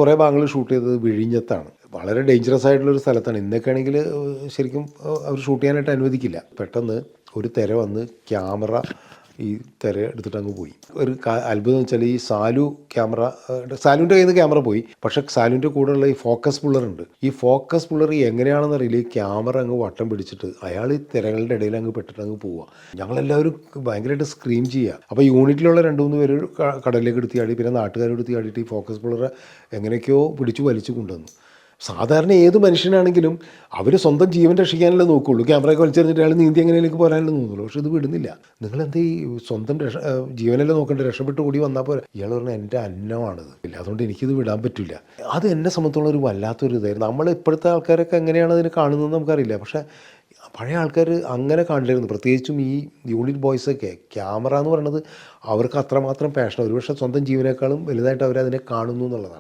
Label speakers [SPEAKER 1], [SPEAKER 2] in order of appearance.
[SPEAKER 1] കുറേ ഭാഗങ്ങൾ ഷൂട്ട് ചെയ്തത് വിഴിഞ്ഞത്താണ്. വളരെ ഡേഞ്ചറസ് ആയിട്ടുള്ളൊരു സ്ഥലത്താണ്. ഇന്നൊക്കെ ആണെങ്കിൽ ശരിക്കും അവർ ഷൂട്ട് ചെയ്യാനായിട്ട് അനുവദിക്കില്ല. പെട്ടെന്ന് ഒരു തിര വന്ന് ക്യാമറ ഈ തിര എടുത്തിട്ട് അങ്ങ് പോയി. ഒരു അത്ഭുതം എന്ന് വെച്ചാൽ ഈ സാലുവിൻ്റെ കയ്യിൽ നിന്ന് ക്യാമറ പോയി. പക്ഷേ സാലുവിൻ്റെ കൂടെയുള്ള ഈ ഫോക്കസ് പുള്ളറുണ്ട്. ഈ ഫോക്കസ് പുള്ളർ എങ്ങനെയാണെന്ന് അറിയില്ല, ഈ ക്യാമറ അങ്ങ് വട്ടം പിടിച്ചിട്ട് അയാൾ ഈ തിരകളുടെ ഇടയിൽ അങ്ങ് പെട്ടിട്ട് അങ്ങ് പോവുക. ഞങ്ങളെല്ലാവരും ഭയങ്കരമായിട്ട് സ്ക്രീം ചെയ്യുക. അപ്പോൾ യൂണിറ്റിലുള്ള 2-3 പേര് കടലിലേക്ക് എടുത്ത് ചാടി, പിന്നെ നാട്ടുകാരെടുത്ത് ചാടിയിട്ട് ഈ ഫോക്കസ് പുള്ളറെ എങ്ങനെയൊക്കെയോ പിടിച്ചു വലിച്ചു കൊണ്ടുവന്നു. സാധാരണ ഏത് മനുഷ്യനാണെങ്കിലും അവർ സ്വന്തം ജീവൻ രക്ഷിക്കാനല്ലേ നോക്കുകയുള്ളൂ. ക്യാമറയൊക്കെ വലിച്ചെറിഞ്ഞിട്ട് അയാൾ നീന്തി എങ്ങനെയൊക്കെ പോരാനല്ലേ നോക്കുള്ളൂ. പക്ഷെ ഇത് വിടുന്നില്ല. നിങ്ങളെന്താ ഈ സ്വന്തം ജീവനല്ലേ നോക്കേണ്ടത്, രക്ഷപ്പെട്ട് കൂടി വന്നാൽ പോലെ. ഇയാൾ പറഞ്ഞാൽ എൻ്റെ അന്നമാണിത്, ഇല്ല അതുകൊണ്ട് എനിക്കിത് വിടാൻ പറ്റില്ല. അത് എന്നെ സംബന്ധിച്ചുള്ള ഒരു വല്ലാത്തൊരു ഇതായിരുന്നു. നമ്മൾ ഇപ്പോഴത്തെ ആൾക്കാരൊക്കെ എങ്ങനെയാണ് അതിന് കാണുന്നതെന്ന് നമുക്കറിയില്ല. പക്ഷേ പഴയ ആൾക്കാർ അങ്ങനെ കാണില്ലായിരുന്നു. പ്രത്യേകിച്ചും ഈ യൂണിറ്റ് ബോയ്സൊക്കെ ക്യാമറ എന്ന് പറയുന്നത് അവർക്ക് അത്രമാത്രം പാഷൻ, ഒരുപക്ഷെ സ്വന്തം ജീവനേക്കാളും വലുതായിട്ട് അവരതിനെ കാണുന്നു എന്നുള്ളതാണ്.